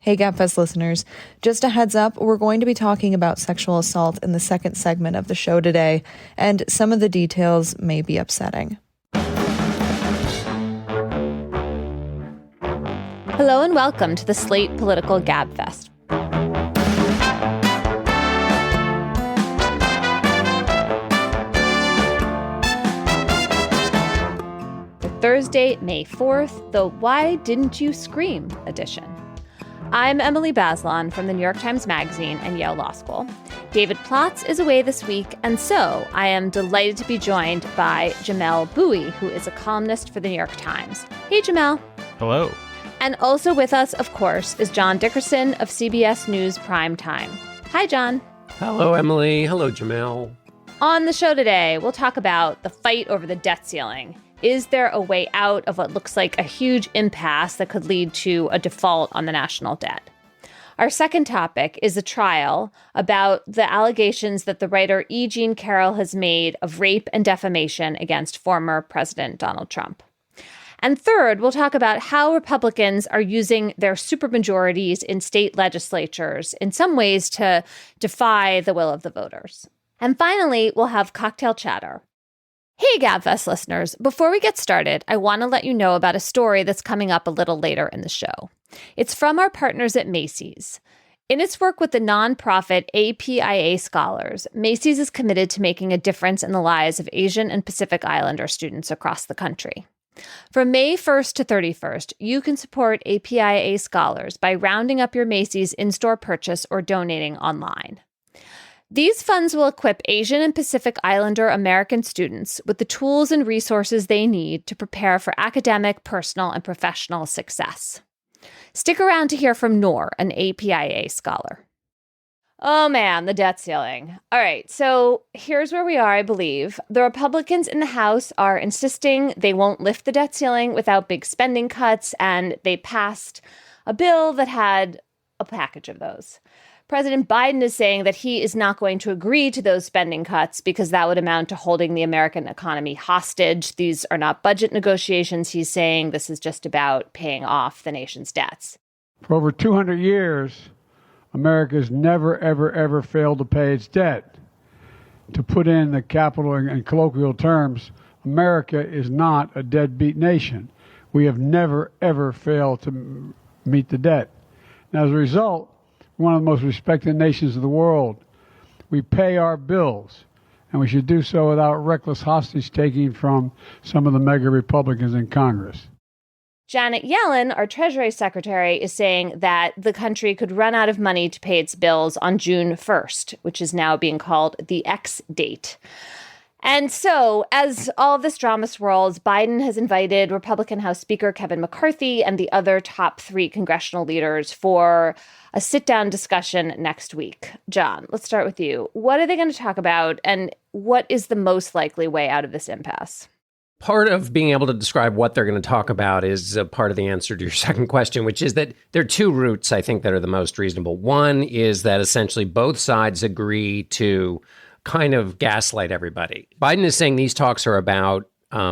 Hey Gabfest listeners, just a heads up, we're going to be talking about sexual assault in the second segment of the show today, and some of the details may be upsetting. Hello and welcome to the Slate Political Gabfest. For Thursday, May 4th, the Why Didn't You Scream edition. I'm Emily Bazelon from the New York Times Magazine and Yale Law School. David Plotz is away this week, and so I am delighted to be joined by Jamelle Bouie, who is a columnist for the New York Times. Hey, Jamelle. Hello. And also with us, of course, is John Dickerson of CBS News Primetime. Hi, John. Hello, Emily. Hello, Jamelle. On the show today, we'll talk about the fight over the debt ceiling. Is there a way out of what looks like a huge impasse that could lead to a default on the national debt? Our second topic is a trial about the allegations that the writer E. Jean Carroll has made of rape and defamation against former President Donald Trump. And third, we'll talk about how Republicans are using their supermajorities in state legislatures in some ways to defy the will of the voters. And finally, we'll have cocktail chatter. Hey, Gabfest listeners, before we get started, I want to let you know about a story that's coming up a little later in the show. It's from our partners at Macy's. In its work with the nonprofit APIA Scholars, Macy's is committed to making a difference in the lives of Asian and Pacific Islander students across the country. From May 1st to 31st, you can support APIA Scholars by rounding up your Macy's in-store purchase or donating online. These funds will equip Asian and Pacific Islander American students with the tools and resources they need to prepare for academic, personal, and professional success. Stick around to hear from Noor, an APIA scholar. Oh man, the debt ceiling. All right, so here's where we are, I believe. The Republicans in the House are insisting they won't lift the debt ceiling without big spending cuts, and they passed a bill that had a package of those. President Biden is saying that he is not going to agree to those spending cuts because that would amount to holding the American economy hostage. These are not budget negotiations. He's saying this is just about paying off the nation's debts. For over 200 years, America has never, ever, ever failed to pay its debt. To put in the capital and colloquial terms, America is not a deadbeat nation. We have never, ever failed to meet the debt. And as a result, one of the most respected nations of the world. We pay our bills, and we should do so without reckless hostage-taking from some of the mega Republicans in Congress. Janet Yellen, our Treasury Secretary, is saying that the country could run out of money to pay its bills on June 1st, which is now being called the X date. And so, as all of this drama swirls, Biden has invited Republican House Speaker Kevin McCarthy and the other top three congressional leaders for a sit-down discussion next week. John, let's start with you. What are they going to talk about, and what is the most likely way out of this impasse? Part of being able to describe what they're going to talk about is a part of the answer to your second question, which is that there are two routes, I think, that are the most reasonable. One is that essentially both sides agree to kind of gaslight everybody. Biden is saying these talks are about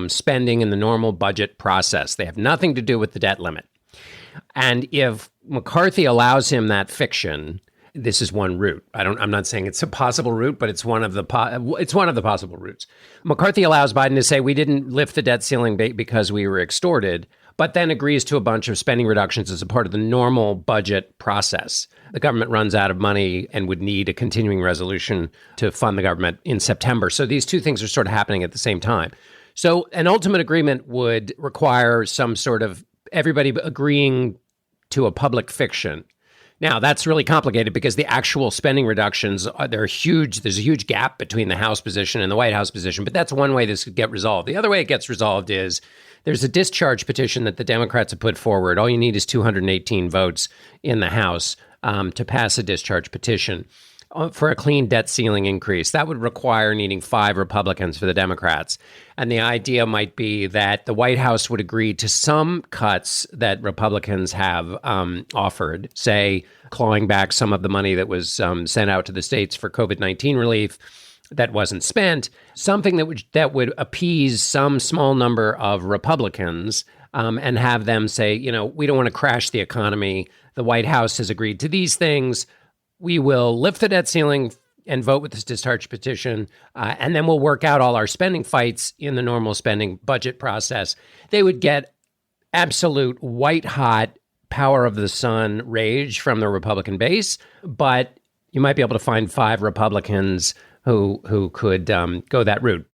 spending in the normal budget process. They have nothing to do with the debt limit. And if McCarthy allows him that fiction, this is one route. I'm not saying it's a possible route, but it's one of the possible routes. McCarthy allows Biden to say we didn't lift the debt ceiling because we were extorted, but then agrees to a bunch of spending reductions as a part of the normal budget process. The government runs out of money and would need a continuing resolution to fund the government in September. So these two things are sort of happening at the same time. So an ultimate agreement would require some sort of everybody agreeing to a public fiction. Now, that's really complicated because the actual spending reductions, they're huge. There's a huge gap between the House position and the White House position, but that's one way this could get resolved. The other way it gets resolved is there's a discharge petition that the Democrats have put forward. All you need is 218 votes in the House to pass a discharge petition for a clean debt ceiling increase. That would require needing 5 Republicans for the Democrats. And the idea might be that the White House would agree to some cuts that Republicans have offered, say, clawing back some of the money that was sent out to the states for COVID-19 relief that wasn't spent, something that would appease some small number of Republicans and have them say, we don't want to crash the economy. the White House has agreed to these things. We will lift the debt ceiling and vote with this discharge petition, and then we'll work out all our spending fights in the normal spending budget process. They would get absolute white-hot power of the sun rage from the Republican base, but you might be able to find 5 Republicans who could go that route.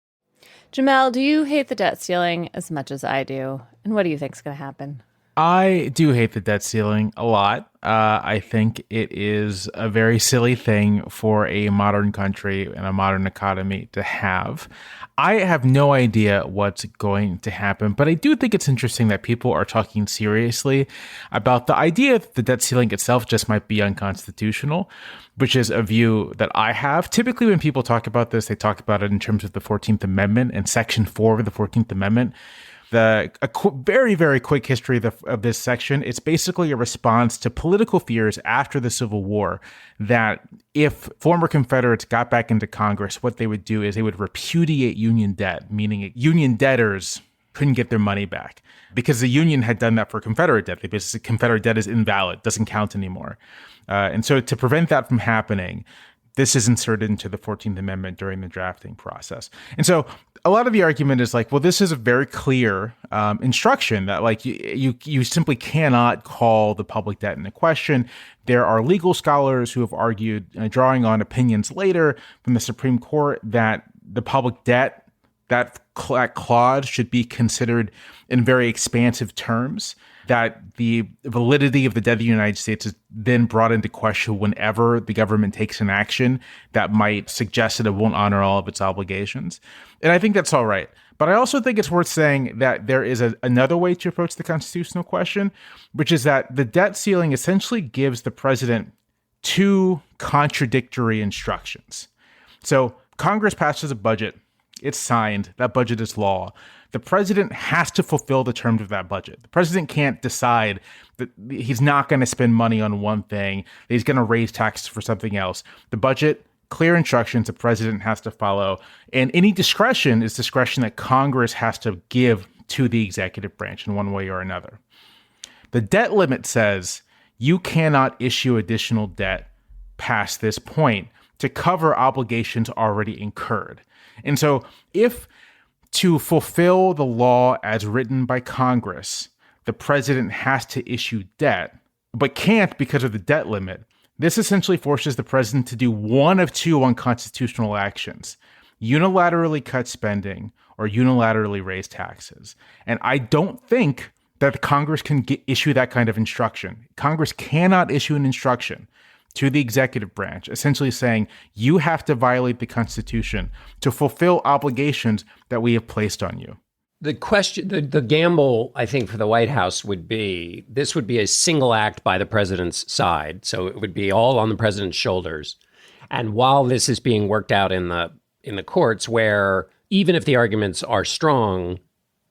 Jamelle, do you hate the debt ceiling as much as I do? And what do you think is going to happen? I do hate the debt ceiling a lot. I think it is a very silly thing for a modern country and a modern economy to have. I have no idea what's going to happen, but I do think it's interesting that people are talking seriously about the idea that the debt ceiling itself just might be unconstitutional, which is a view that I have. Typically, when people talk about this, they talk about it in terms of the 14th Amendment and Section 4 of the 14th Amendment. Very, very quick history of this section. It's basically a response to political fears after the Civil War that if former Confederates got back into Congress, what they would do is they would repudiate Union debt, meaning Union debtors couldn't get their money back because the Union had done that for Confederate debt. They basically, Confederate debt is invalid, doesn't count anymore. And so to prevent that from happening, this is inserted into the 14th Amendment during the drafting process. And so a lot of the argument is like, well, this is a very clear instruction that like you simply cannot call the public debt into question. There are legal scholars who have argued, drawing on opinions later from the Supreme Court, that the public debt, that clause should be considered in very expansive terms, that the validity of the debt of the United States is then brought into question whenever the government takes an action that might suggest that it won't honor all of its obligations. And I think that's all right. But I also think it's worth saying that there is another way to approach the constitutional question, which is that the debt ceiling essentially gives the president 2 contradictory instructions. So Congress passes a budget. It's signed. That budget is law. The president has to fulfill the terms of that budget. The president can't decide that he's not going to spend money on one thing, that he's going to raise taxes for something else. The budget, clear instructions the president has to follow. And any discretion is discretion that Congress has to give to the executive branch in one way or another. The debt limit says you cannot issue additional debt past this point to cover obligations already incurred. And so if to fulfill the law as written by Congress, the president has to issue debt, but can't because of the debt limit, this essentially forces the president to do one of 2 unconstitutional actions: unilaterally cut spending or unilaterally raise taxes. And I don't think that Congress can issue that kind of instruction. Congress cannot issue an instruction to the executive branch, essentially saying you have to violate the Constitution to fulfill obligations that we have placed on you. The question, the gamble, I think, for the White House would be, this would be a single act by the president's side. So it would be all on the president's shoulders. And while this is being worked out in the courts, where even if the arguments are strong,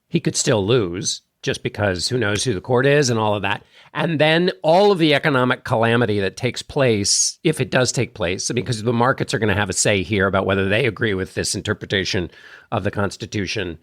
he could still lose, just because who knows who the court is and all of that. And then all of the economic calamity that takes place, if it does take place, because the markets are going to have a say here about whether they agree with this interpretation of the Constitution,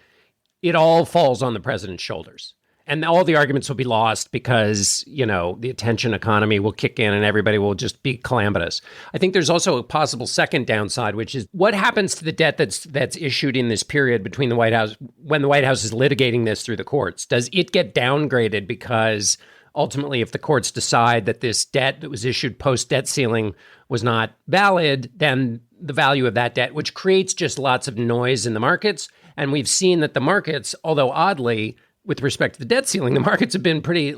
it all falls on the president's shoulders. And all the arguments will be lost because, the attention economy will kick in and everybody will just be calamitous. I think there's also a possible second downside, which is what happens to the debt that's issued in this period between the White House, when the White House is litigating this through the courts? Does it get downgraded because ultimately, if the courts decide that this debt that was issued post-debt ceiling was not valid, then the value of that debt, which creates just lots of noise in the markets. And we've seen that the markets, although oddly, with respect to the debt ceiling, the markets have been pretty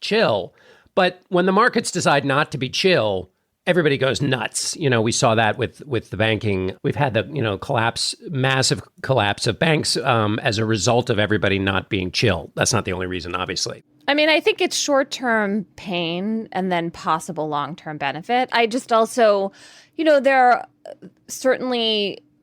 chill. But when the markets decide not to be chill, everybody goes nuts. We saw that with the banking. We've had the, massive collapse of banks as a result of everybody not being chill. That's not the only reason, obviously. I mean, I think it's short-term pain and then possible long-term benefit. I just also,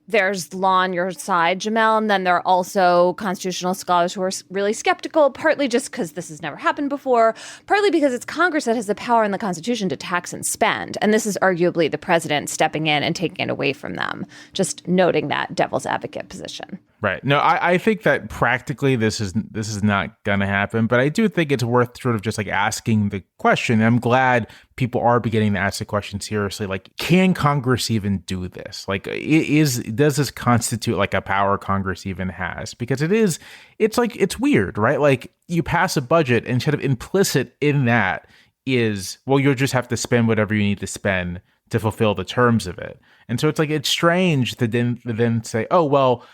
there's law on your side, Jamelle, and then there are also constitutional scholars who are really skeptical, partly just because this has never happened before, partly because it's Congress that has the power in the Constitution to tax and spend. And this is arguably the president stepping in and taking it away from them, just noting that devil's advocate position. Right. No, I think that practically this is not going to happen, but I do think it's worth sort of just like asking the question. I'm glad people are beginning to ask the question seriously. Like, can Congress even do this? Like, does this constitute like a power Congress even has? Because it's weird, right? Like, you pass a budget and sort of implicit in that is, well, you'll just have to spend whatever you need to spend to fulfill the terms of it. And so it's strange to then say, oh, well,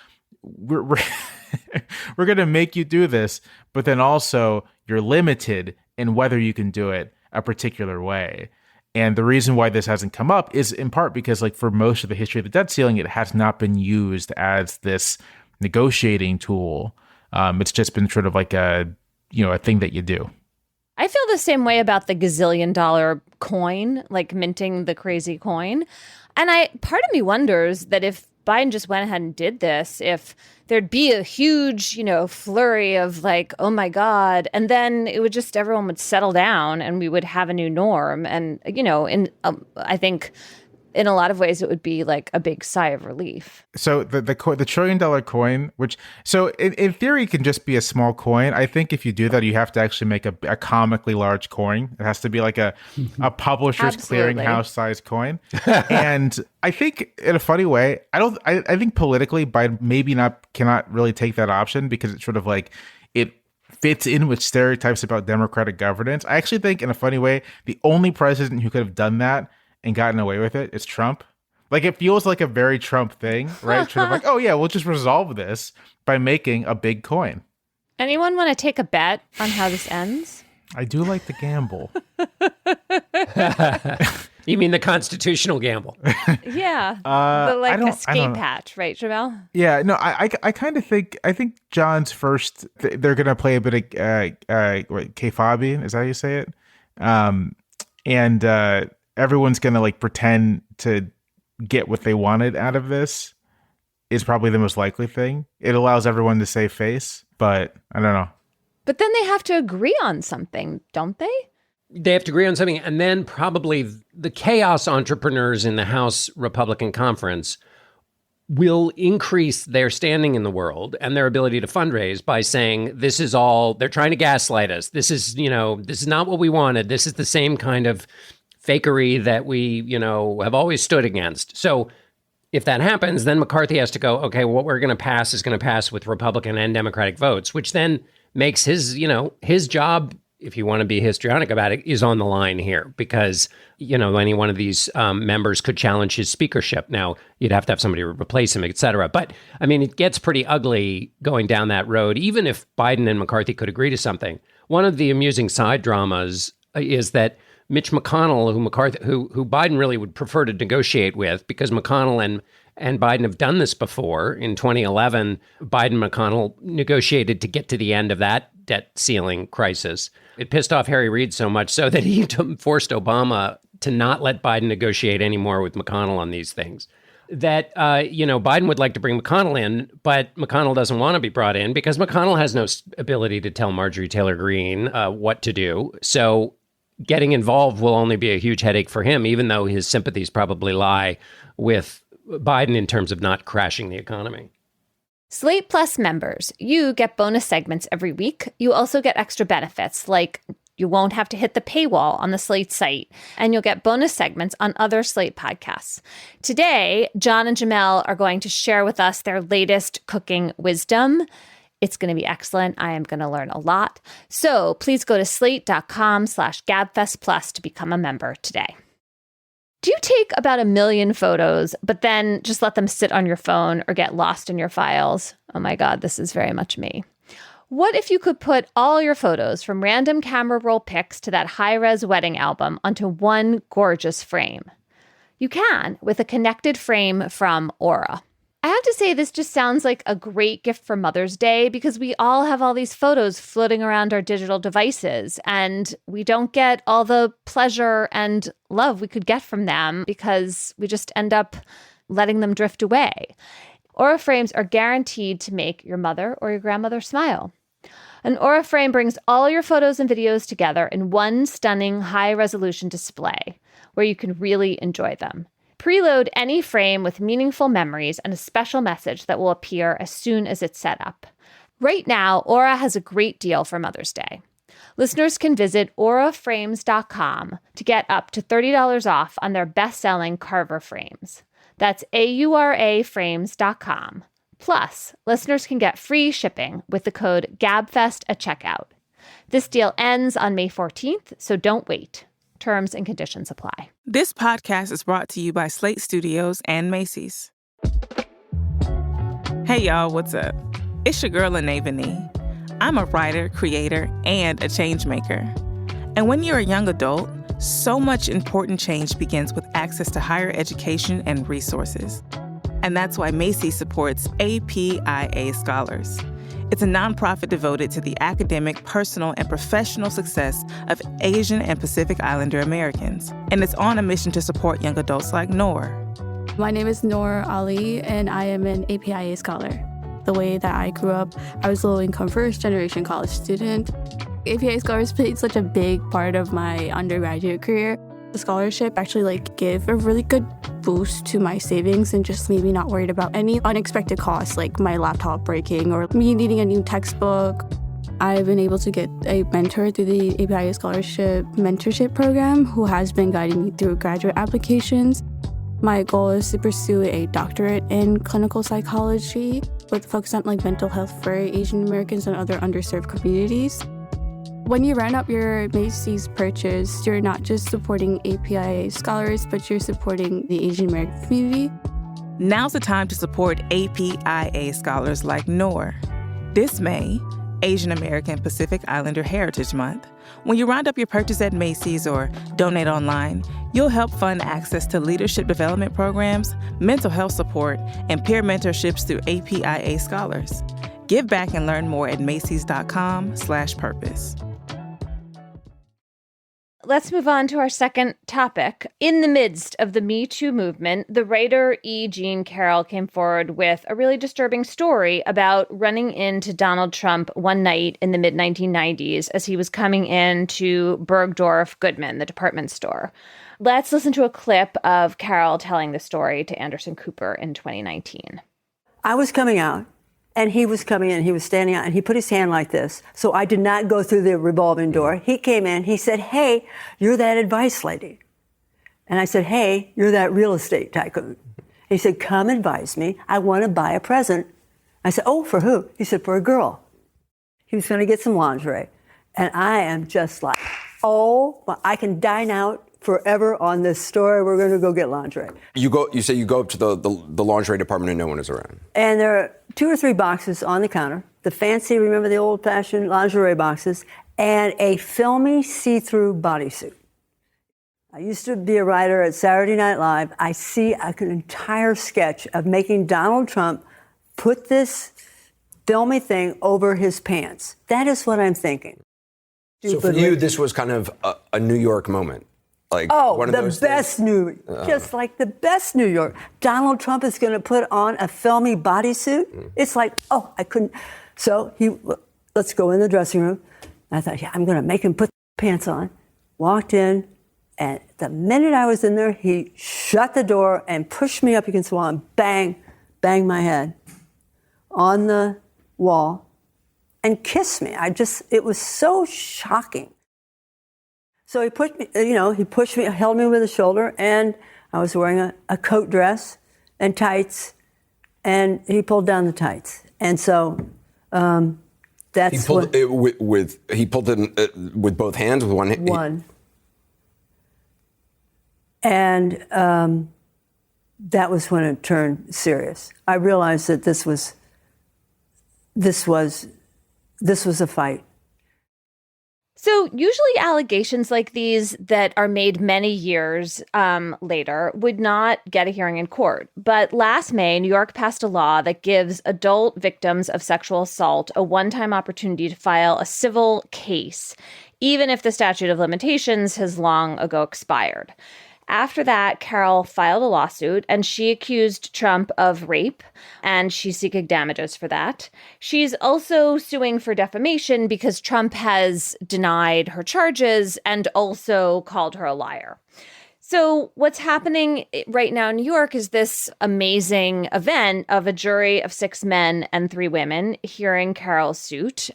we're we're going to make you do this, but then also you're limited in whether you can do it a particular way. And the reason why this hasn't come up is in part because, like, for most of the history of the debt ceiling, it has not been used as this negotiating tool. It's just been sort of like a thing that you do. I feel the same way about the gazillion-dollar coin, like minting the crazy coin. And part of me wonders that if Biden just went ahead and did this, if there'd be a huge, flurry of like, oh my God, and then everyone would settle down and we would have a new norm. And, I think in a lot of ways it would be like a big sigh of relief. So the $1 trillion coin, which in theory can just be a small coin. I think if you do that, you have to actually make a comically large coin. It has to be like a publisher's clearinghouse sized coin. And I think in a funny way, I think politically Biden cannot really take that option because it's sort of like it fits in with stereotypes about democratic governance. I actually think in a funny way, the only president who could have done that and gotten away with it is Trump. Like, it feels like a very Trump thing, right? Sort of like, oh yeah, we'll just resolve this by making a big coin. Anyone want to take a bet on how this ends? I do like to gamble. You mean the constitutional gamble? Yeah. Escape hatch, right, Jamelle? Yeah, no, I kind of think, John's first, they're going to play a bit of K-Fabi, is that how you say it? And everyone's going to like pretend to get what they wanted out of this is probably the most likely thing. It allows everyone to save face, but I don't know. But then they have to agree on something, don't they? They have to agree on something. And then probably the chaos entrepreneurs in the House Republican Conference will increase their standing in the world and their ability to fundraise by saying, this is all, they're trying to gaslight us. This is not what we wanted. This is the same kind of fakery that we, have always stood against. So if that happens, then McCarthy has to go, okay, what we're going to pass is going to pass with Republican and Democratic votes, which then makes his job, if you want to be histrionic about it, is on the line here because, any one of these members could challenge his speakership. Now, you'd have to have somebody to replace him, et cetera. But, it gets pretty ugly going down that road, even if Biden and McCarthy could agree to something. One of the amusing side dramas is that Mitch McConnell, who Biden really would prefer to negotiate with, because McConnell and Biden have done this before. In 2011, Biden and McConnell negotiated to get to the end of that debt ceiling crisis. It pissed off Harry Reid so much so that he forced Obama to not let Biden negotiate anymore with McConnell on these things. That, Biden would like to bring McConnell in, but McConnell doesn't want to be brought in because McConnell has no ability to tell Marjorie Taylor Greene what to do. So getting involved will only be a huge headache for him, even though his sympathies probably lie with Biden in terms of not crashing the economy. Slate Plus members, you get bonus segments every week. You also get extra benefits, like you won't have to hit the paywall on the Slate site, and you'll get bonus segments on other Slate podcasts. Today, John and Jamelle are going to share with us their latest cooking wisdom. It's going to be excellent. I am going to learn a lot. So please go to slate.com/Gabfest Plus to become a member today. Do you take about 1 million photos, but then just let them sit on your phone or get lost in your files? Oh my God, this is very much me. What if you could put all your photos from random camera roll pics to that high-res wedding album onto one gorgeous frame? You can with a connected frame from Aura. I have to say, this just sounds like a great gift for Mother's Day because we all have all these photos floating around our digital devices and we don't get all the pleasure and love we could get from them because we just end up letting them drift away. Aura frames are guaranteed to make your mother or your grandmother smile. An Aura frame brings all your photos and videos together in one stunning high-resolution display where you can really enjoy them. Preload any frame with meaningful memories and a special message that will appear as soon as it's set up. Right now, Aura has a great deal for Mother's Day. Listeners can visit auraframes.com to get up to $30 off on their best-selling Carver frames. That's auraframes.com. Plus, listeners can get free shipping with the code GABFEST at checkout. This deal ends on May 14th, so don't wait. Terms and conditions apply. This podcast is brought to you by Slate Studios and Macy's. Hey, y'all, what's up? It's your girl, Anavani. I'm a writer, creator, and a change maker. And when you're a young adult, so much important change begins with access to higher education and resources. And that's why Macy's supports APIA Scholars. It's a nonprofit devoted to the academic, personal, and professional success of Asian and Pacific Islander Americans. And it's on a mission to support young adults like Noor. My name is Noor Ali, and I am an APIA scholar. The way that I grew up, I was a low-income first-generation college student. APIA Scholars played such a big part of my undergraduate career. The scholarship actually gave a really good boost to my savings and just made me not worried about any unexpected costs like my laptop breaking or me needing a new textbook. I've been able to get a mentor through the APIA Scholarship Mentorship Program who has been guiding me through graduate applications. My goal is to pursue a doctorate in clinical psychology with a focus on mental health for Asian Americans and other underserved communities. When you round up your Macy's purchase, you're not just supporting APIA scholars, but you're supporting the Asian American community. Now's the time to support APIA scholars like Noor. This May, Asian American Pacific Islander Heritage Month. When you round up your purchase at Macy's or donate online, you'll help fund access to leadership development programs, mental health support, and peer mentorships through APIA scholars. Give back and learn more at macys.com/purpose. Let's move on to our second topic. In the midst of the Me Too movement, the writer E. Jean Carroll came forward with a really disturbing story about running into Donald Trump one night in the mid-1990s as he was coming into Bergdorf Goodman, the department store. Let's listen to a clip of Carroll telling the story to Anderson Cooper in 2019. I was coming out. And he was coming in, he was standing out, and he put his hand like this. So I did not go through the revolving door. He came in, he said, "Hey, you're that advice lady." And I said, "Hey, you're that real estate tycoon." He said, "Come advise me. I want to buy a present." I said, "Oh, for who?" He said, "For a girl." He was going to get some lingerie. And I am just like, oh, I can dine out forever on this story. We're going to go get lingerie. You say you go up to the lingerie department and no one is around. And there are 2 or 3 boxes on the counter, the fancy, remember the old-fashioned lingerie boxes, and a filmy see-through bodysuit. I used to be a writer at Saturday Night Live. I see an entire sketch of making Donald Trump put this filmy thing over his pants. That is what I'm thinking. So for you, this was kind of a New York moment. One of those best New, just like the best New York. Donald Trump is going to put on a filmy bodysuit. It's like, oh, I couldn't. So let's go in the dressing room. I thought, yeah, I'm going to make him put pants on. Walked in, and the minute I was in there, he shut the door and pushed me up against the wall and bang my head on the wall and kissed me. It was so shocking. So he pushed me, held me with his shoulder, and I was wearing a coat dress and tights, and he pulled down the tights. And so that's he pulled it with both hands, with one hand? One. And that was when it turned serious. I realized that this was a fight. So usually allegations like these that are made many years later would not get a hearing in court. But last May, New York passed a law that gives adult victims of sexual assault a one-time opportunity to file a civil case, even if the statute of limitations has long ago expired. After that, Carroll filed a lawsuit, and she accused Trump of rape, and she's seeking damages for that. She's also suing for defamation because Trump has denied her charges and also called her a liar. So what's happening right now in New York is this amazing event of a jury of 6 men and 3 women hearing Carroll's suit.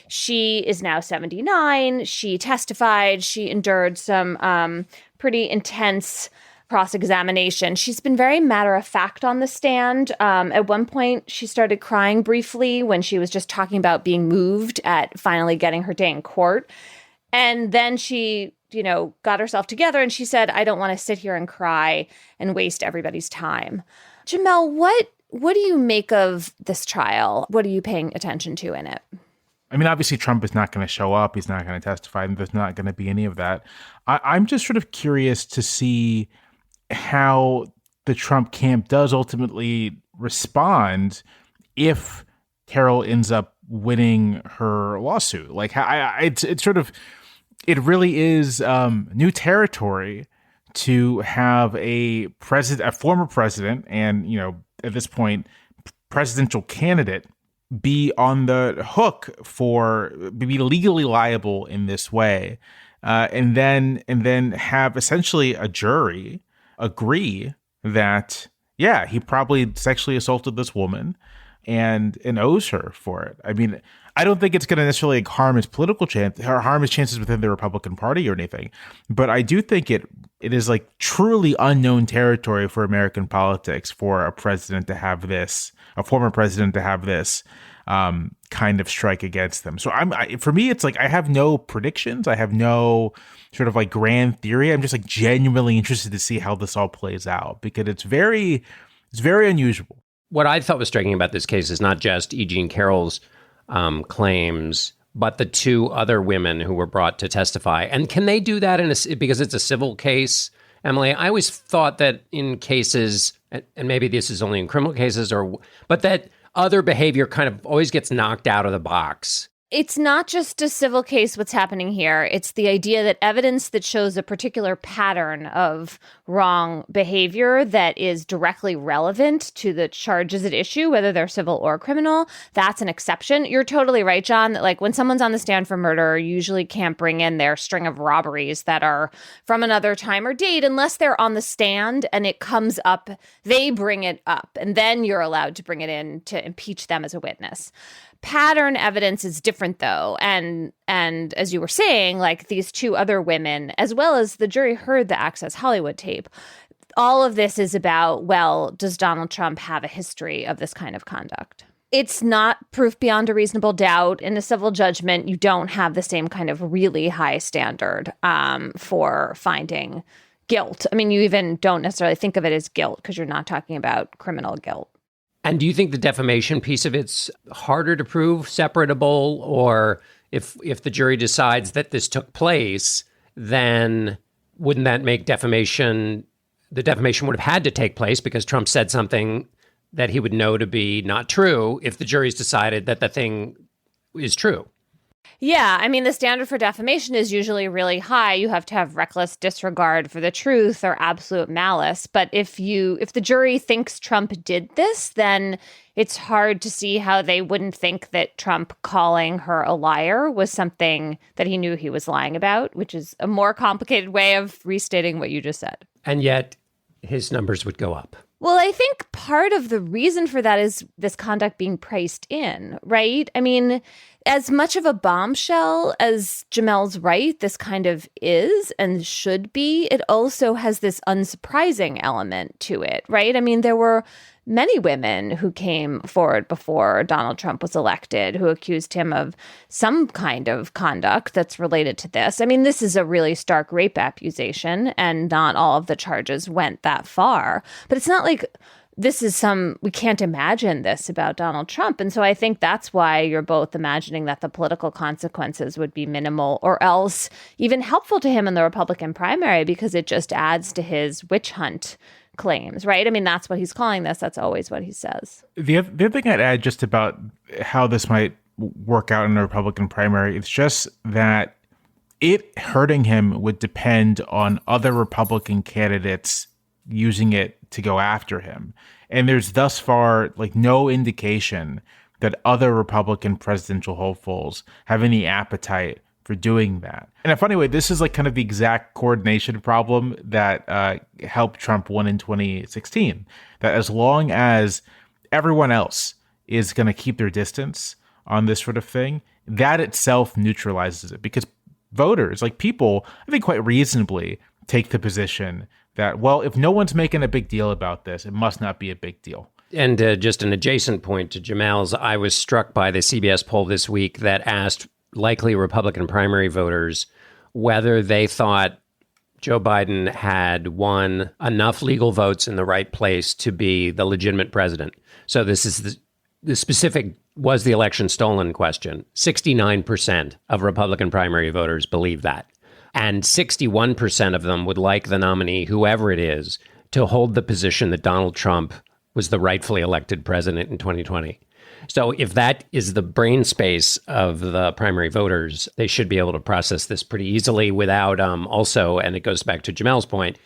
She is now 79. She testified. She endured some pretty intense cross-examination. She's been very matter-of-fact on the stand. At one point, she started crying briefly when she was just talking about being moved at finally getting her day in court. And then she, got herself together and she said, I don't want to sit here and cry and waste everybody's time. Jamelle, what do you make of this trial? What are you paying attention to in it? I mean, obviously, Trump is not going to show up. He's not going to testify. And there's not going to be any of that. I'm just sort of curious to see how the Trump camp does ultimately respond if Carroll ends up winning her lawsuit. Like, it really is new territory to have a former president, and at this point, presidential candidate, be on the hook be legally liable in this way, and then have essentially a jury agree that he probably sexually assaulted this woman and owes her for it. I mean, I don't think it's going to necessarily harm his political chance or harm his chances within the Republican Party or anything. But I do think it is like truly unknown territory for American politics for a president to have this, a former president to have this kind of strike against them. So for me, it's like I have no predictions. I have no sort of like grand theory. I'm just like genuinely interested to see how this all plays out because it's very unusual. What I thought was striking about this case is not just E. Jean Carroll's claims, but the 2 other women who were brought to testify. And can they do that because it's a civil case, Emily? I always thought that in cases, and maybe this is only in criminal cases, but that other behavior kind of always gets knocked out of the box. It's not just a civil case what's happening here. It's the idea that evidence that shows a particular pattern of wrong behavior that is directly relevant to the charges at issue, whether they're civil or criminal, that's an exception. You're totally right, John, that like when someone's on the stand for murder, you usually can't bring in their string of robberies that are from another time or date unless they're on the stand and it comes up, they bring it up, and then you're allowed to bring it in to impeach them as a witness. Pattern evidence is different, though. And as you were saying, like these 2 other women, as well as the jury heard the Access Hollywood tape, all of this is about, well, does Donald Trump have a history of this kind of conduct? It's not proof beyond a reasonable doubt. In a civil judgment, you don't have the same kind of really high standard for finding guilt. I mean, you even don't necessarily think of it as guilt because you're not talking about criminal guilt. And do you think the defamation piece of it's harder to prove, separable, or if the jury decides that this took place, then wouldn't that make defamation, the defamation would have had to take place because Trump said something that he would know to be not true if the jury's decided that the thing is true? Yeah, I mean, the standard for defamation is usually really high. You have to have reckless disregard for the truth or absolute malice. But if the jury thinks Trump did this, then it's hard to see how they wouldn't think that Trump calling her a liar was something that he knew he was lying about, which is a more complicated way of restating what you just said. And yet his numbers would go up. Well, I think part of the reason for that is this conduct being priced in, right? I mean, as much of a bombshell as Jamelle's right, this kind of is and should be, it also has this unsurprising element to it, right? I mean, there were many women who came forward before Donald Trump was elected who accused him of some kind of conduct that's related to this. I mean, this is a really stark rape accusation, and not all of the charges went that far. But it's not like we can't imagine this about Donald Trump. And so I think that's why you're both imagining that the political consequences would be minimal or else even helpful to him in the Republican primary, because it just adds to his witch hunt claims, right? I mean, that's what he's calling this. That's always what he says. The other thing I'd add just about how this might work out in the Republican primary, it's just that it hurting him would depend on other Republican candidates using it to go after him. And there's thus far like no indication that other Republican presidential hopefuls have any appetite for doing that. In a funny way, this is like kind of the exact coordination problem that helped Trump win in 2016. That as long as everyone else is going to keep their distance on this sort of thing, that itself neutralizes it, because voters, like people, I think quite reasonably take the position that, well, if no one's making a big deal about this, it must not be a big deal. And just an adjacent point to Jamelle's, I was struck by the CBS poll this week that asked likely Republican primary voters whether they thought Joe Biden had won enough legal votes in the right place to be the legitimate president. So this is the specific, was the election stolen question. 69% of Republican primary voters believe that. And 61% of them would like the nominee, whoever it is, to hold the position that Donald Trump was the rightfully elected president in 2020. So if that is the brain space of the primary voters, they should be able to process this pretty easily without also, and it goes back to Jamelle's point,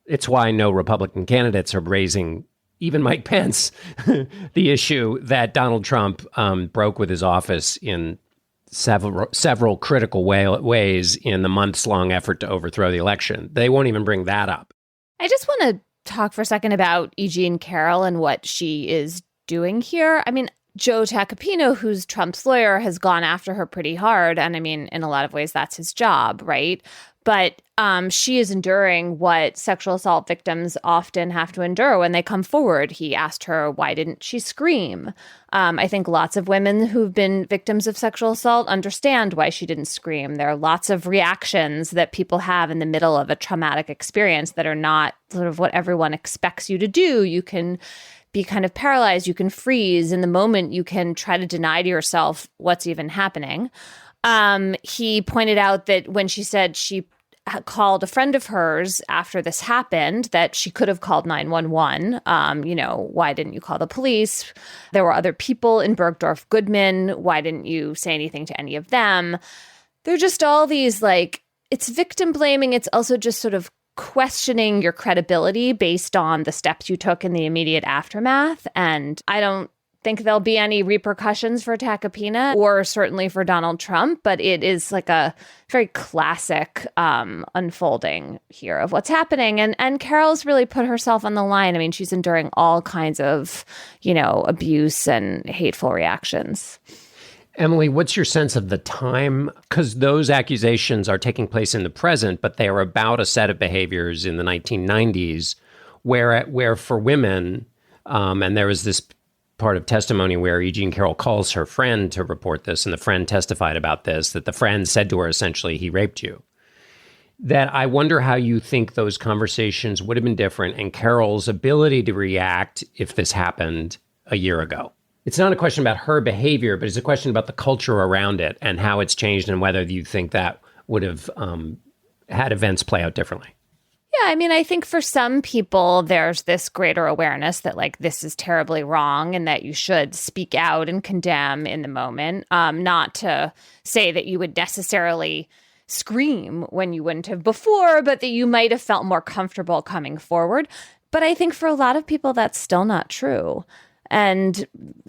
it's why no Republican candidates are raising, even Mike Pence, the issue that Donald Trump broke with his office in several critical ways in the months-long effort to overthrow the election. They won't even bring that up. I just want to talk for a second about E. Carroll and what she is doing here. I mean, Joe Tacopino, who's Trump's lawyer, has gone after her pretty hard. And I mean, in a lot of ways, that's his job, right? But she is enduring what sexual assault victims often have to endure when they come forward. He asked her, why didn't she scream? I think lots of women who've been victims of sexual assault understand why she didn't scream. There are lots of reactions that people have in the middle of a traumatic experience that are not sort of what everyone expects you to do. You can be kind of paralyzed. You can freeze. In the moment, you can try to deny to yourself what's even happening. He pointed out that when she said she called a friend of hers after this happened, that she could have called 911. Why didn't you call the police? There were other people in Bergdorf Goodman. Why didn't you say anything to any of them? They're just all these, like, it's victim blaming. It's also just sort of questioning your credibility based on the steps you took in the immediate aftermath. And I don't think there'll be any repercussions for Tacopina or certainly for Donald Trump, but it is like a very classic unfolding here of what's happening. And Carroll's really put herself on the line. I mean, she's enduring all kinds of, abuse and hateful reactions. Emily, what's your sense of the time? Because those accusations are taking place in the present, but they are about a set of behaviors in the 1990s where for women, and there was this part of testimony where E. Jean Carroll calls her friend to report this, and the friend testified about this, that the friend said to her, essentially, he raped you. That I wonder how you think those conversations would have been different and Carroll's ability to react if this happened a year ago. It's not a question about her behavior, but it's a question about the culture around it and how it's changed and whether you think that would have had events play out differently. Yeah, I mean, I think for some people, there's this greater awareness that, like, this is terribly wrong and that you should speak out and condemn in the moment. Not to say that you would necessarily scream when you wouldn't have before, but that you might have felt more comfortable coming forward. But I think for a lot of people, that's still not true. And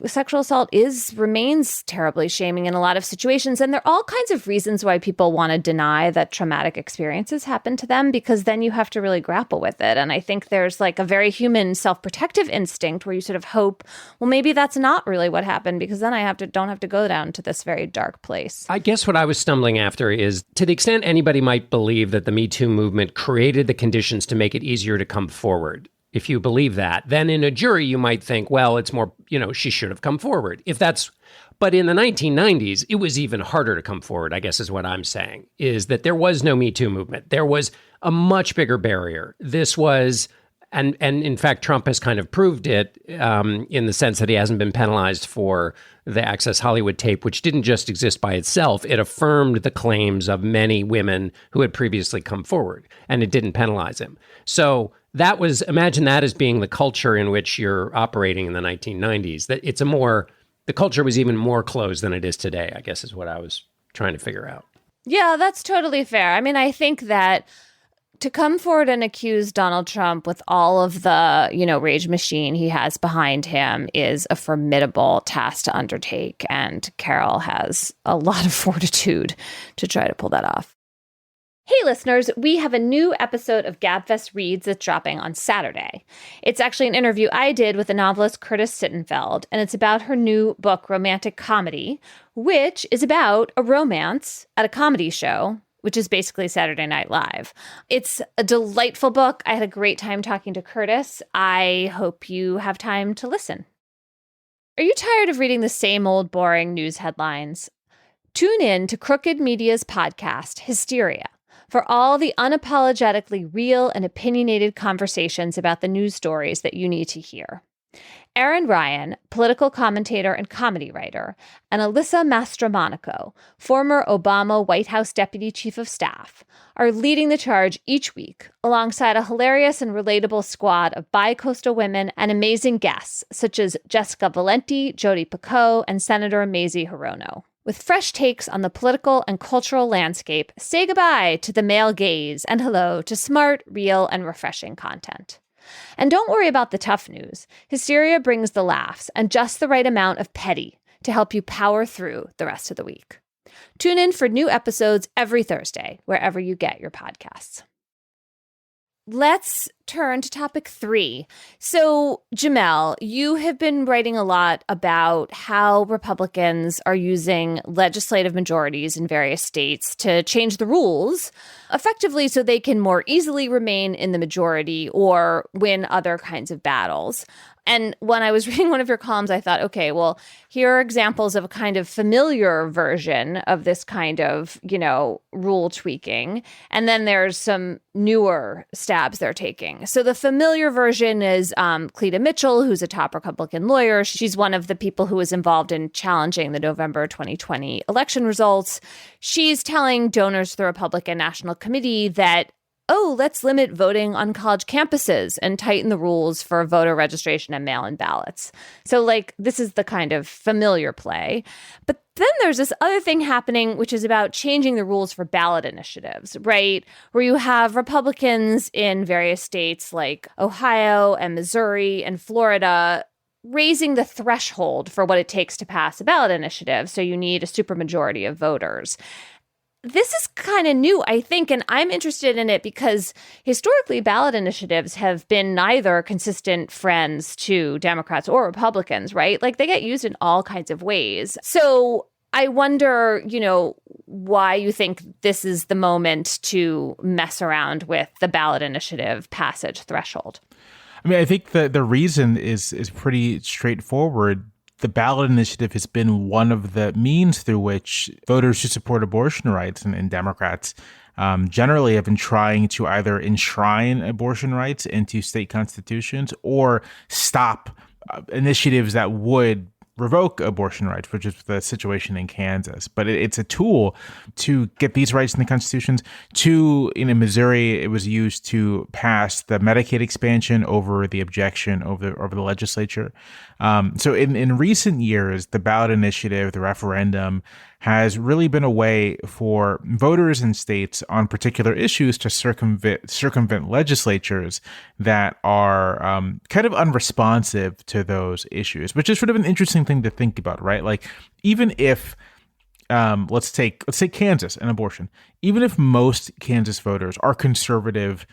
sexual assault remains terribly shaming in a lot of situations. And there are all kinds of reasons why people want to deny that traumatic experiences happen to them, because then you have to really grapple with it. And I think there's like a very human self-protective instinct where you sort of hope, well, maybe that's not really what happened, because then I don't have to go down to this very dark place. I guess what I was stumbling after is, to the extent anybody might believe that the Me Too movement created the conditions to make it easier to come forward. If you believe that, then in a jury, you might think, well, it's more, she should have come forward. But in the 1990s, it was even harder to come forward, I guess is what I'm saying, is that there was no Me Too movement. There was a much bigger barrier. This was, and in fact, Trump has kind of proved it in the sense that he hasn't been penalized for the Access Hollywood tape, which didn't just exist by itself. It affirmed the claims of many women who had previously come forward, and it didn't penalize him. So imagine that as being the culture in which you're operating in the 1990s. That the culture was even more closed than it is today, I guess is what I was trying to figure out. Yeah, that's totally fair. I mean, I think that To come forward and accuse Donald Trump with all of the, rage machine he has behind him is a formidable task to undertake. And Carroll has a lot of fortitude to try to pull that off. Hey, listeners, we have a new episode of Gabfest Reads that's dropping on Saturday. It's actually an interview I did with the novelist Curtis Sittenfeld, and it's about her new book, Romantic Comedy, which is about a romance at a comedy show, which is basically Saturday Night Live. It's a delightful book. I had a great time talking to Curtis. I hope you have time to listen. Are you tired of reading the same old boring news headlines? Tune in to Crooked Media's podcast, Hysteria, for all the unapologetically real and opinionated conversations about the news stories that you need to hear. Aaron Ryan, political commentator and comedy writer, and Alyssa Mastromonaco, former Obama White House Deputy Chief of Staff, are leading the charge each week alongside a hilarious and relatable squad of bi-coastal women and amazing guests such as Jessica Valenti, Jodi Picoult, and Senator Mazie Hirono. With fresh takes on the political and cultural landscape, say goodbye to the male gaze and hello to smart, real, and refreshing content. And don't worry about the tough news. Hysteria brings the laughs and just the right amount of petty to help you power through the rest of the week. Tune in for new episodes every Thursday, wherever you get your podcasts. Let's turn to topic 3. So, Jamelle, you have been writing a lot about how Republicans are using legislative majorities in various states to change the rules effectively so they can more easily remain in the majority or win other kinds of battles. And when I was reading one of your columns, I thought, okay, well, here are examples of a kind of familiar version of this kind of, rule tweaking. And then there's some newer stabs they're taking. So the familiar version is Cleta Mitchell, who's a top Republican lawyer. She's one of the people who was involved in challenging the November 2020 election results. She's telling donors to the Republican National Committee that, let's limit voting on college campuses and tighten the rules for voter registration and mail-in ballots. So, this is the kind of familiar play. But then there's this other thing happening, which is about changing the rules for ballot initiatives, right? Where you have Republicans in various states like Ohio and Missouri and Florida raising the threshold for what it takes to pass a ballot initiative. So you need a supermajority of voters. This is kind of new, I think, and I'm interested in it because historically ballot initiatives have been neither consistent friends to Democrats or Republicans, right? They get used in all kinds of ways. So I wonder, why you think this is the moment to mess around with the ballot initiative passage threshold. I mean, I think the reason is pretty straightforward. The ballot initiative has been one of the means through which voters who support abortion rights and Democrats generally have been trying to either enshrine abortion rights into state constitutions or stop initiatives that would revoke abortion rights, which is the situation in Kansas. But it's a tool to get these rights in the constitutions. In Missouri, it was used to pass the Medicaid expansion over the objection over the legislature. So in recent years, the ballot initiative, the referendum, has really been a way for voters in states on particular issues to circumvent legislatures that are kind of unresponsive to those issues, which is sort of an interesting thing to think about, right? Even if let's take Kansas and abortion, even if most Kansas voters are conservative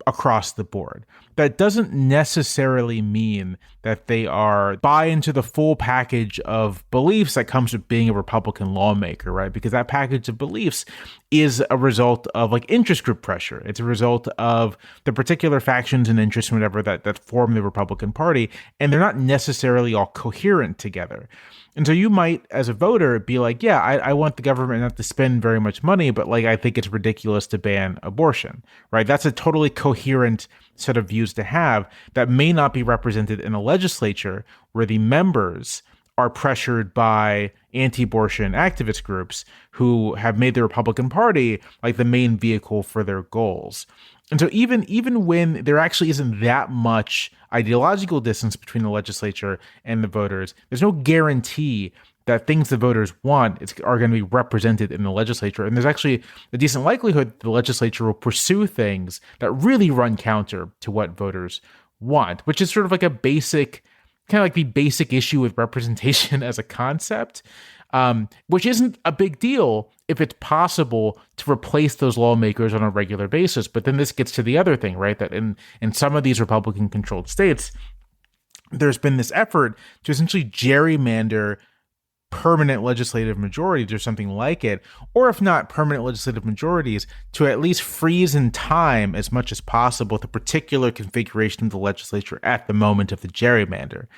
across the board, that doesn't necessarily mean that they buy into the full package of beliefs that comes with being a Republican lawmaker, right? Because that package of beliefs is a result of interest group pressure. It's a result of the particular factions and interests, whatever, that form the Republican Party, and they're not necessarily all coherent together. And so you might, as a voter, be like, yeah, I want the government not to spend very much money, but I think it's ridiculous to ban abortion, right? That's a totally coherent set of views to have that may not be represented in a legislature where the members are pressured by anti-abortion activist groups who have made the Republican Party the main vehicle for their goals. And so even when there actually isn't that much ideological distance between the legislature and the voters, there's no guarantee that things the voters want are going to be represented in the legislature. And there's actually a decent likelihood the legislature will pursue things that really run counter to what voters want, which is sort of like a basic, kind of like the basic issue with representation as a concept, which isn't a big deal if it's possible to replace those lawmakers on a regular basis. But then this gets to the other thing, right? That in some of these Republican-controlled states, there's been this effort to essentially gerrymander permanent legislative majorities or something like it, or if not permanent legislative majorities, to at least freeze in time as much as possible the particular configuration of the legislature at the moment of the gerrymander.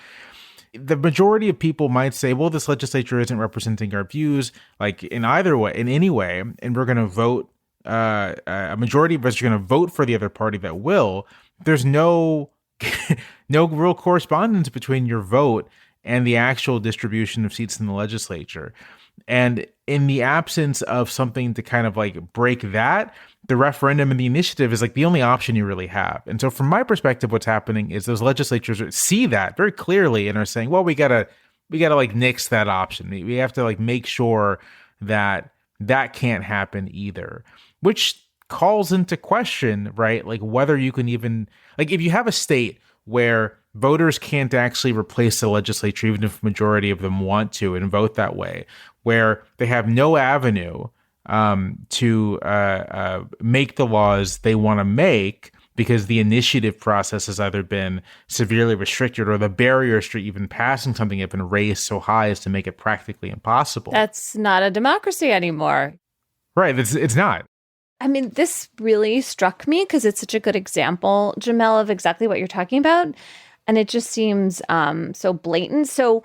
The majority of people might say, well, this legislature isn't representing our views, like in either way, in any way, and we're going to vote, a majority of us are going to vote for the other party that will. There's no real correspondence between your vote and the actual distribution of seats in the legislature. And in the absence of something to kind of like break that, the referendum and the initiative is like the only option you really have. And so from my perspective, what's happening is those legislatures see that very clearly and are saying, well, we gotta like nix that option. We have to like make sure that that can't happen either, which calls into question, right? Like whether you can even, like if you have a state where voters can't actually replace the legislature, even if a majority of them want to and vote that way, where they have no avenue to make the laws they want to make because the initiative process has either been severely restricted or the barriers to even passing something have been raised so high as to make it practically impossible. That's not a democracy anymore. Right. It's not. I mean, this really struck me because it's such a good example, Jamelle, of exactly what you're talking about. And it just seems so blatant. So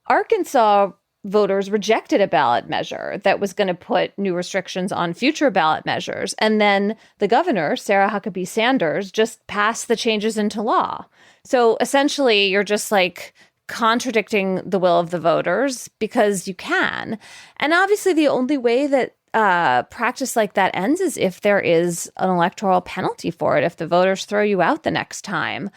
Arkansas voters rejected a ballot measure that was going to put new restrictions on future ballot measures. And then the governor, Sarah Huckabee Sanders, just passed the changes into law. So essentially, you're just like contradicting the will of the voters because you can. And obviously, the only way that practice like that ends is if there is an electoral penalty for it, if the voters throw you out the next time.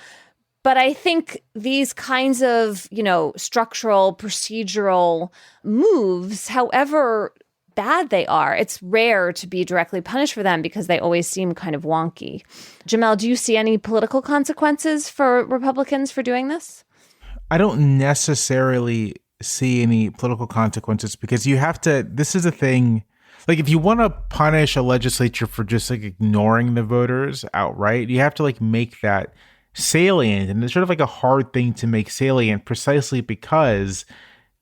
But I think these kinds of, structural, procedural moves, however bad they are, it's rare to be directly punished for them because they always seem kind of wonky. Jamelle, do you see any political consequences for Republicans for doing this? I don't necessarily see any political consequences because you have to, this is a thing, like if you want to punish a legislature for just like ignoring the voters outright, you have to like make that salient. And it's sort of like a hard thing to make salient precisely because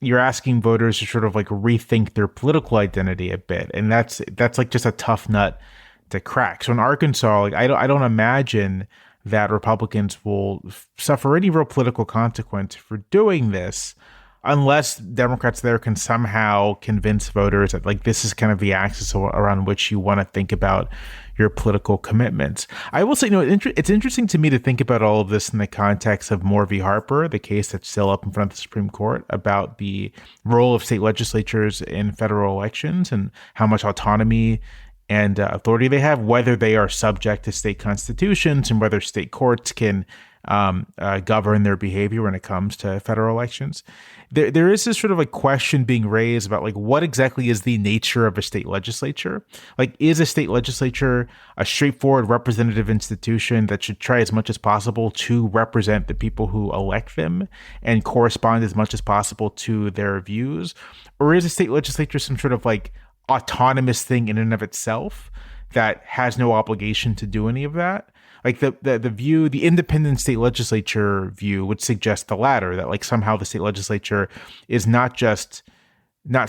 you're asking voters to sort of like rethink their political identity a bit. And that's like just a tough nut to crack. So in Arkansas, like I don't imagine that Republicans will suffer any real political consequence for doing this unless Democrats there can somehow convince voters that like this is kind of the axis around which you want to think about your political commitments. I will say, it's interesting to me to think about all of this in the context of Moore v. Harper, the case that's still up in front of the Supreme Court about the role of state legislatures in federal elections and how much autonomy and authority they have, whether they are subject to state constitutions and whether state courts can govern their behavior when it comes to federal elections. There is this sort of like question being raised about like what exactly is the nature of a state legislature? Like, is a state legislature a straightforward representative institution that should try as much as possible to represent the people who elect them and correspond as much as possible to their views? Or is a state legislature some sort of like autonomous thing in and of itself that has no obligation to do any of that? Like the independent state legislature view would suggest the latter, that like somehow the state legislature is not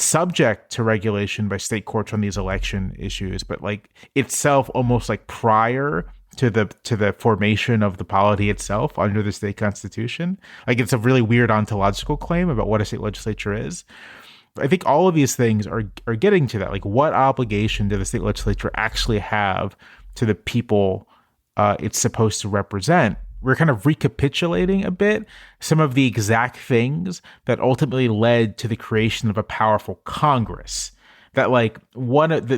subject to regulation by state courts on these election issues, but like itself almost like prior to the formation of the polity itself under the state constitution. Like it's a really weird ontological claim about what a state legislature is. I think all of these things are getting to that. Like, what obligation do the state legislature actually have to the people it's supposed to represent? We're kind of recapitulating a bit some of the exact things that ultimately led to the creation of a powerful Congress. That like one of the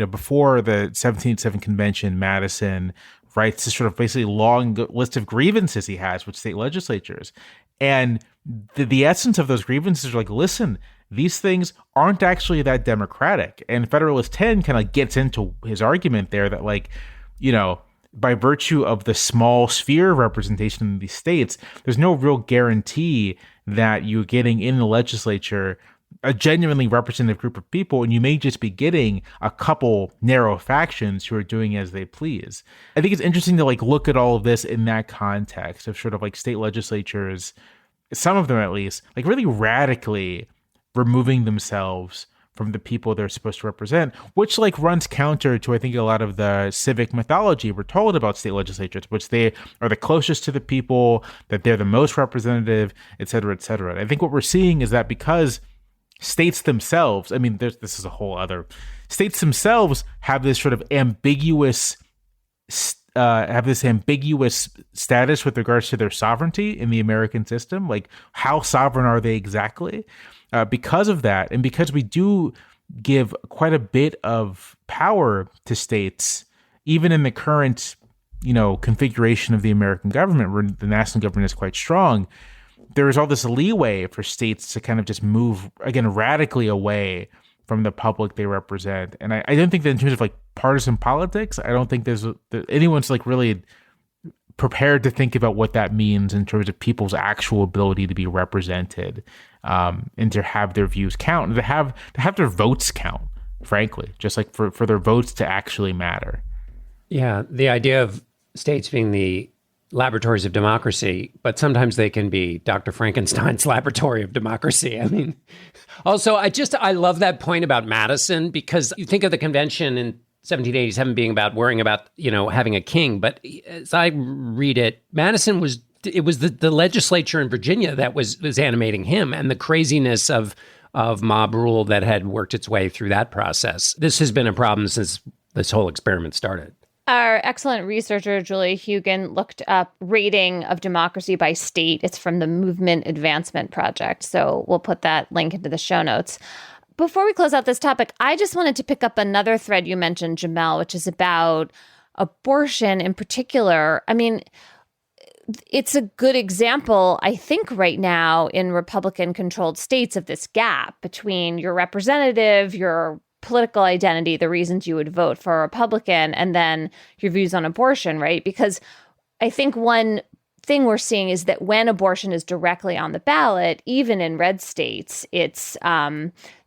before the 1787 convention, Madison writes this sort of basically long list of grievances he has with state legislatures. And the essence of those grievances are like, listen, these things aren't actually that democratic. And Federalist 10 kind of gets into his argument there that, like, you know, by virtue of the small sphere of representation in these states, there's no real guarantee that you're getting in the legislature a genuinely representative group of people, and you may just be getting a couple narrow factions who are doing as they please. I think it's interesting to like look at all of this in that context of sort of like state legislatures, some of them at least, like really radically removing themselves from the people they're supposed to represent, which like runs counter to, I think, a lot of the civic mythology we're told about state legislatures, which they are the closest to the people, that they're the most representative, et cetera, et cetera. And I think what we're seeing is that because states themselves, I mean, this is a whole other, states themselves have this sort of ambiguous status with regards to their sovereignty in the American system. Like, how sovereign are they exactly? Because of that, and because we do give quite a bit of power to states, even in the current, you know, configuration of the American government, where the national government is quite strong, there is all this leeway for states to kind of just move, again, radically away from the public they represent. And I don't think that in terms of like partisan politics, I don't think anyone's like really prepared to think about what that means in terms of people's actual ability to be represented, and to have their views count, and to have their votes count, frankly, just like for their votes to actually matter. Yeah, the idea of states being the laboratories of democracy, but sometimes they can be Dr. Frankenstein's laboratory of democracy. I mean, also, I love that point about Madison, because you think of the convention in 1787 being about worrying about, you know, having a king. But as I read it, Madison was the legislature in Virginia that was animating him, and the craziness of mob rule that had worked its way through that process. This has been a problem since this whole experiment started. Our excellent researcher, Julia Hugan, looked up rating of democracy by state. It's from the Movement Advancement Project. So we'll put that link into the show notes. Before we close out this topic, I just wanted to pick up another thread you mentioned, Jamelle, which is about abortion in particular. I mean, it's a good example, I think, right now in Republican-controlled states of this gap between your representative, your political identity, the reasons you would vote for a Republican, and then your views on abortion, right? Because I think one thing we're seeing is that when abortion is directly on the ballot, even in red states, it's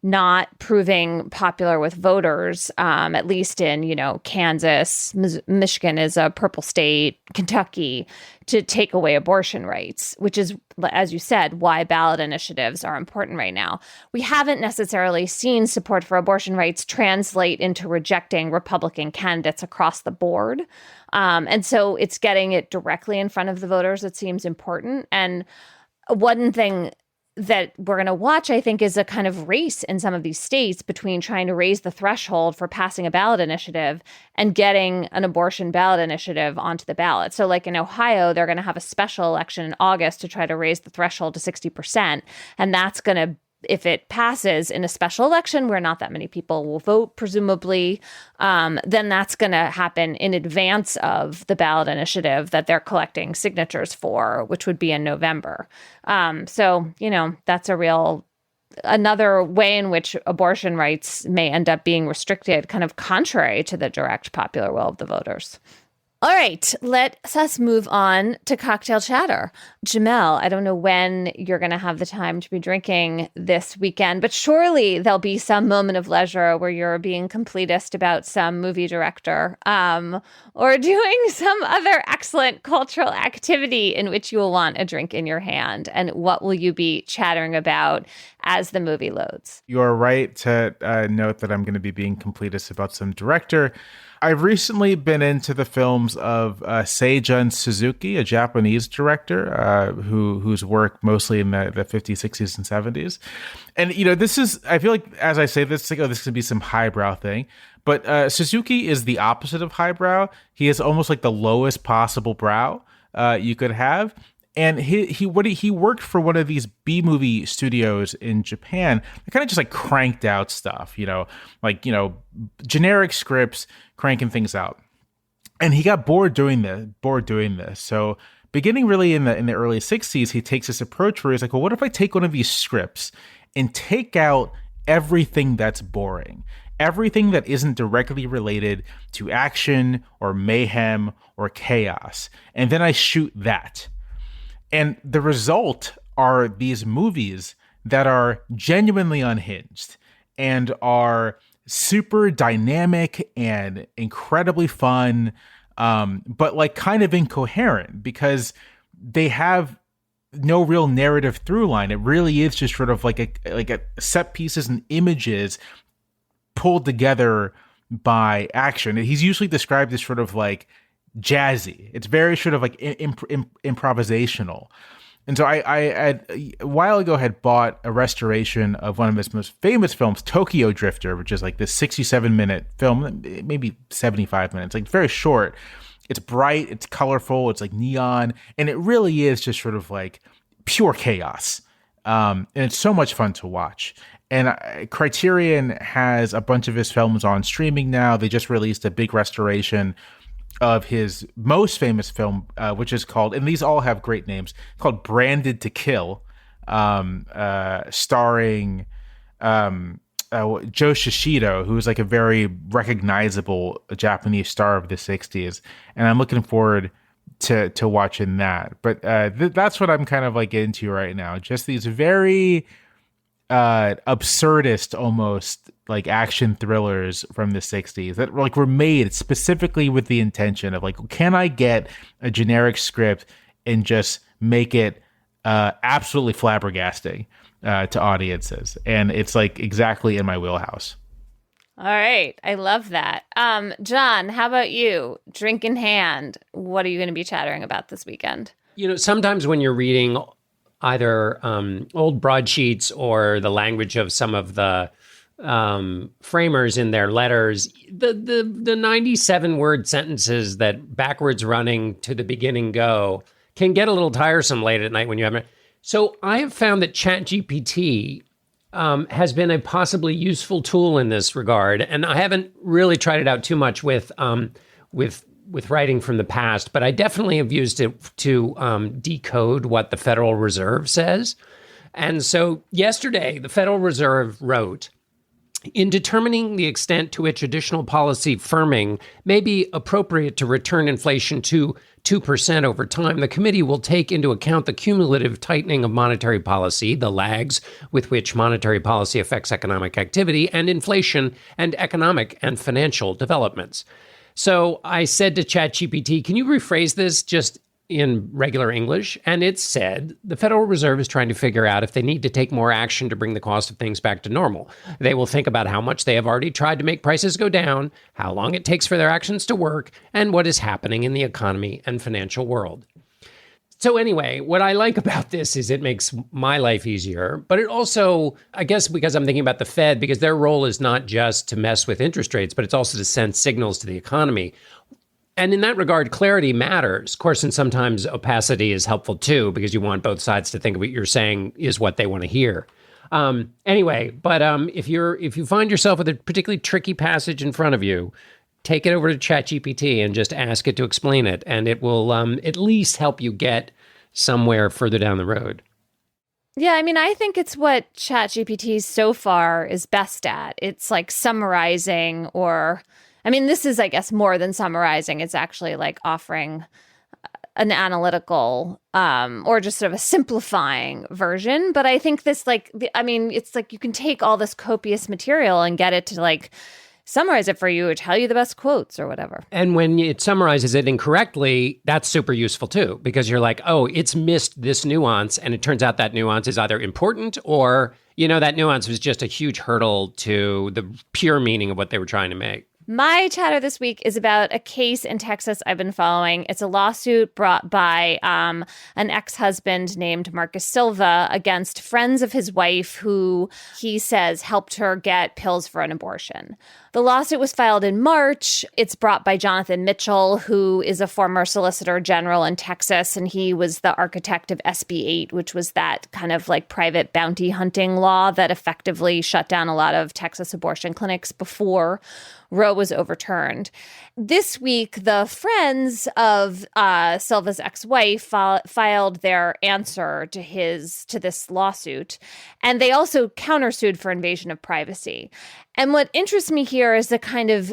not proving popular with voters, at least in, you know, Kansas, Michigan is a purple state, Kentucky, to take away abortion rights, which is, as you said, why ballot initiatives are important right now. We haven't necessarily seen support for abortion rights translate into rejecting Republican candidates across the board. And so it's getting it directly in front of the voters that seems important. And one thing that we're going to watch, I think, is a kind of race in some of these states between trying to raise the threshold for passing a ballot initiative and getting an abortion ballot initiative onto the ballot. So like in Ohio, they're going to have a special election in August to try to raise the threshold to 60%. And that's going to, if it passes in a special election where not that many people will vote, presumably, then that's going to happen in advance of the ballot initiative that they're collecting signatures for, which would be in November. So, you know, that's another way in which abortion rights may end up being restricted, kind of contrary to the direct popular will of the voters. All right, let us move on to cocktail chatter. Jamelle, I don't know when you're going to have the time to be drinking this weekend, but surely there'll be some moment of leisure where you're being completist about some movie director, or doing some other excellent cultural activity in which you will want a drink in your hand. And what will you be chattering about as the movie loads? You are right to note that I'm going to be being completist about some director. I've recently been into the films of Seijun Suzuki, a Japanese director whose work mostly in the 50s, 60s, and 70s. And, you know, this is, I feel like, as I say this, like, oh, this could be some highbrow thing. But Suzuki is the opposite of highbrow. He is almost like the lowest possible brow you could have. And he worked for one of these B-movie studios in Japan. They kind of just like cranked out stuff, generic scripts, cranking things out. And he got bored doing this. So beginning really in the early 60s, he takes this approach where he's like, well, what if I take one of these scripts and take out everything that's boring, everything that isn't directly related to action or mayhem or chaos, and then I shoot that. And the result are these movies that are genuinely unhinged and are super dynamic and incredibly fun, but like kind of incoherent because they have no real narrative through line. It really is just sort of like a set pieces and images pulled together by action. And he's usually described as sort of like jazzy. It's very sort of like improvisational. And so I a while ago had bought a restoration of one of his most famous films, Tokyo Drifter, which is like this 67-minute film, maybe 75 minutes, like very short. It's bright, it's colorful, it's like neon, and it really is just sort of like pure chaos. And it's so much fun to watch. And Criterion has a bunch of his films on streaming now. They just released a big restoration of his most famous film, which is called, and these all have great names, called Branded to Kill, starring Joe Shishido, who's like a very recognizable Japanese star of the 60s. And I'm looking forward to watching that. But that's what I'm kind of like into right now. Just these very absurdist almost like action thrillers from the 60s that like were made specifically with the intention of like, can I get a generic script and just make it absolutely flabbergasting to audiences? And it's like exactly in my wheelhouse. All right. I love that. John, how about you? Drink in hand. What are you going to be chattering about this weekend? You know, sometimes when you're reading either old broadsheets or the language of some of the framers in their letters, the 97-word sentences that backwards running to the beginning go can get a little tiresome late at night when you haven't. So I have found that ChatGPT has been a possibly useful tool in this regard, and I haven't really tried it out too much with writing from the past, but I definitely have used it to decode what the Federal Reserve says. And so yesterday, the Federal Reserve wrote, in determining the extent to which additional policy firming may be appropriate to return inflation to 2% over time, the committee will take into account the cumulative tightening of monetary policy, the lags with which monetary policy affects economic activity, and inflation and economic and financial developments. So I said to ChatGPT, can you rephrase this just in regular English? And it said, the Federal Reserve is trying to figure out if they need to take more action to bring the cost of things back to normal. They will think about how much they have already tried to make prices go down, how long it takes for their actions to work, and what is happening in the economy and financial world. So anyway, what I like about this is it makes my life easier, but it also, I guess because I'm thinking about the Fed, because their role is not just to mess with interest rates, but it's also to send signals to the economy. And in that regard, clarity matters. Of course, and sometimes opacity is helpful too, because you want both sides to think what you're saying is what they want to hear. Anyway, but if you find yourself with a particularly tricky passage in front of you, take it over to ChatGPT and just ask it to explain it, and it will at least help you get somewhere further down the road. Yeah, I mean, I think it's what ChatGPT so far is best at. It's like summarizing, or, I mean, this is, I guess, more than summarizing. It's actually like offering an analytical or just sort of a simplifying version. But I think this, like, it's like you can take all this copious material and get it to like summarize it for you or tell you the best quotes or whatever. And when it summarizes it incorrectly, that's super useful too, because you're like, oh, it's missed this nuance. And it turns out that nuance is either important or, that nuance was just a huge hurdle to the pure meaning of what they were trying to make. My chatter this week is about a case in Texas I've been following. It's a lawsuit brought by an ex-husband named Marcus Silva against friends of his wife who he says helped her get pills for an abortion. The lawsuit was filed in March. It's brought by Jonathan Mitchell, who is a former Solicitor General in Texas, and he was the architect of SB 8, which was that kind of like private bounty hunting law that effectively shut down a lot of Texas abortion clinics before Roe was overturned. This week, the friends of Silva's ex-wife filed their answer to this lawsuit, and they also countersued for invasion of privacy. And what interests me here is the kind of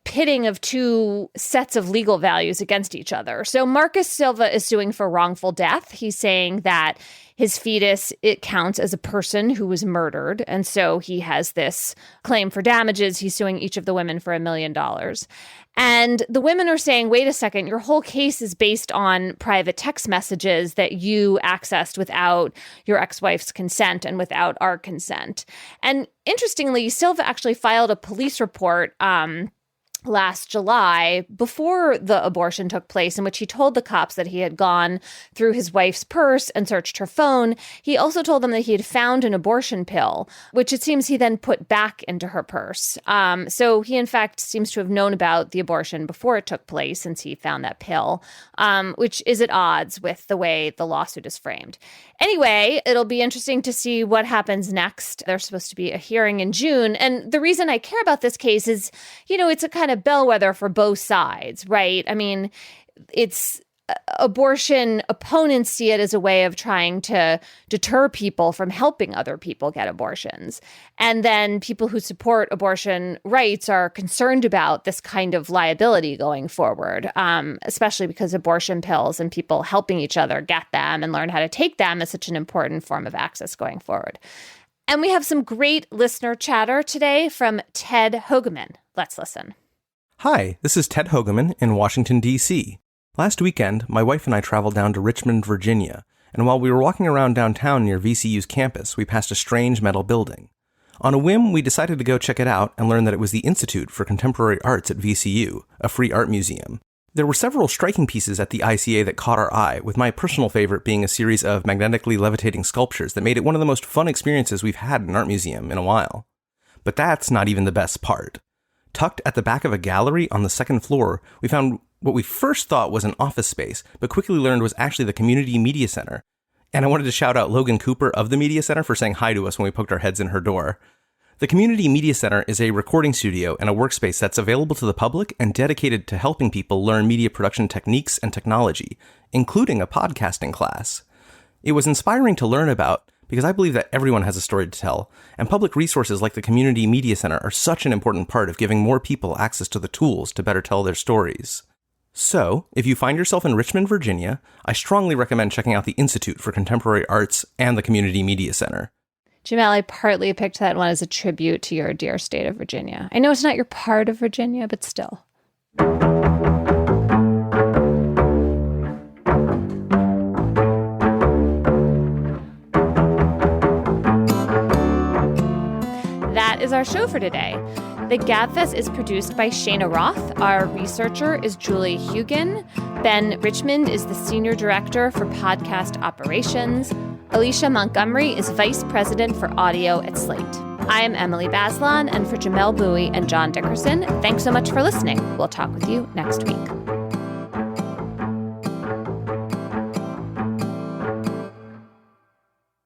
pitting of two sets of legal values against each other. So Marcus Silva is suing for wrongful death. He's saying that his fetus, it counts as a person who was murdered. And so he has this claim for damages. He's suing each of the women for $1 million. And the women are saying, wait a second, your whole case is based on private text messages that you accessed without your ex-wife's consent and without our consent. And interestingly, Silva actually filed a police report last July, before the abortion took place, in which he told the cops that he had gone through his wife's purse and searched her phone. He also told them that he had found an abortion pill, which it seems he then put back into her purse. So he, in fact, seems to have known about the abortion before it took place, since he found that pill, which is at odds with the way the lawsuit is framed. Anyway, it'll be interesting to see what happens next. There's supposed to be a hearing in June. And the reason I care about this case is, it's a kind of bellwether for both sides, right? I mean, it's abortion opponents see it as a way of trying to deter people from helping other people get abortions. And then people who support abortion rights are concerned about this kind of liability going forward, especially because abortion pills and people helping each other get them and learn how to take them is such an important form of access going forward. And we have some great listener chatter today from Ted Hogeman. Let's listen. Hi, this is Ted Hogeman in Washington, D.C. Last weekend, my wife and I traveled down to Richmond, Virginia, and while we were walking around downtown near VCU's campus, we passed a strange metal building. On a whim, we decided to go check it out and learn that it was the Institute for Contemporary Arts at VCU, a free art museum. There were several striking pieces at the ICA that caught our eye, with my personal favorite being a series of magnetically levitating sculptures that made it one of the most fun experiences we've had in an art museum in a while. But that's not even the best part. Tucked at the back of a gallery on the second floor, we found what we first thought was an office space, but quickly learned was actually the Community Media Center. And I wanted to shout out Logan Cooper of the Media Center for saying hi to us when we poked our heads in her door. The Community Media Center is a recording studio and a workspace that's available to the public and dedicated to helping people learn media production techniques and technology, including a podcasting class. It was inspiring to learn about because I believe that everyone has a story to tell, and public resources like the Community Media Center are such an important part of giving more people access to the tools to better tell their stories. So, if you find yourself in Richmond, Virginia, I strongly recommend checking out the Institute for Contemporary Arts and the Community Media Center. Jamelle, I partly picked that one as a tribute to your dear state of Virginia. I know it's not your part of Virginia, but still. That is our show for today. The Gabfest is produced by Shayna Roth. Our researcher is Julie Hugan. Ben Richmond is the Senior Director for Podcast Operations. Alicia Montgomery is Vice President for Audio at Slate. I am Emily Bazelon, and for Jamelle, Bouie, and John Dickerson, thanks so much for listening. We'll talk with you next week.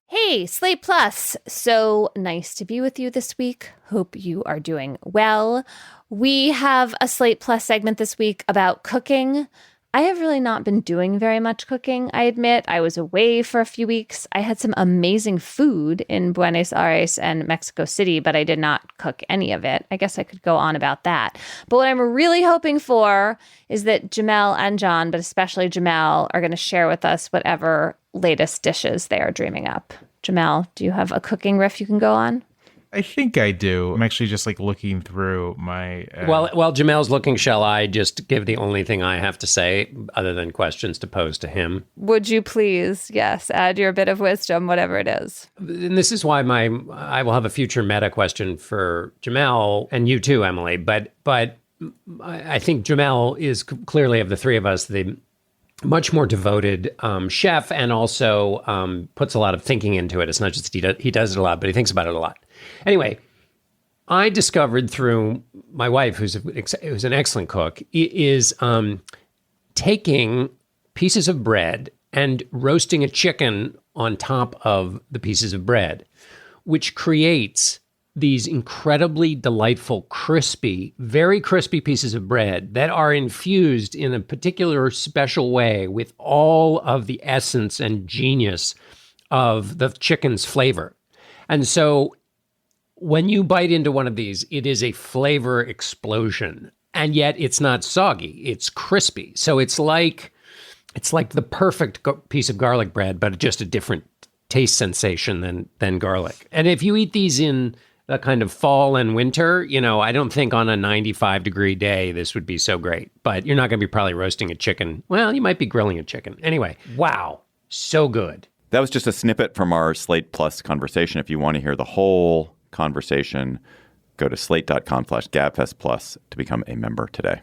Hey, Slate Plus. So nice to be with you this week. Hope you are doing well. We have a Slate Plus segment this week about cooking. I have really not been doing very much cooking, I admit. I was away for a few weeks. I had some amazing food in Buenos Aires and Mexico City, but I did not cook any of it. I guess I could go on about that. But what I'm really hoping for is that Jamelle and John, but especially Jamelle, are going to share with us whatever latest dishes they are dreaming up. Jamelle, do you have a cooking riff you can go on? I think I do. I'm actually just looking through my... While Jamelle's looking, shall I just give the only thing I have to say other than questions to pose to him? Would you please, yes, add your bit of wisdom, whatever it is. And this is why I will have a future meta question for Jamelle and you too, Emily. But I think Jamelle is clearly, of the three of us, the much more devoted chef, and also puts a lot of thinking into it. It's not just he does it a lot, but he thinks about it a lot. Anyway, I discovered through my wife, who's an excellent cook, is taking pieces of bread and roasting a chicken on top of the pieces of bread, which creates these incredibly delightful, crispy, very crispy pieces of bread that are infused in a particular special way with all of the essence and genius of the chicken's flavor. And so when you bite into one of these, it is a flavor explosion. And yet it's not soggy, it's crispy. So it's like the perfect piece of garlic bread, but just a different taste sensation than garlic. And if you eat these in a kind of fall and winter, I don't think on a 95-degree day this would be so great. But you're not going to be probably roasting a chicken. Well, you might be grilling a chicken. Anyway, wow, so good. That was just a snippet from our Slate Plus conversation. If you want to hear the whole conversation, go to slate.com/GabfestPlus to become a member today.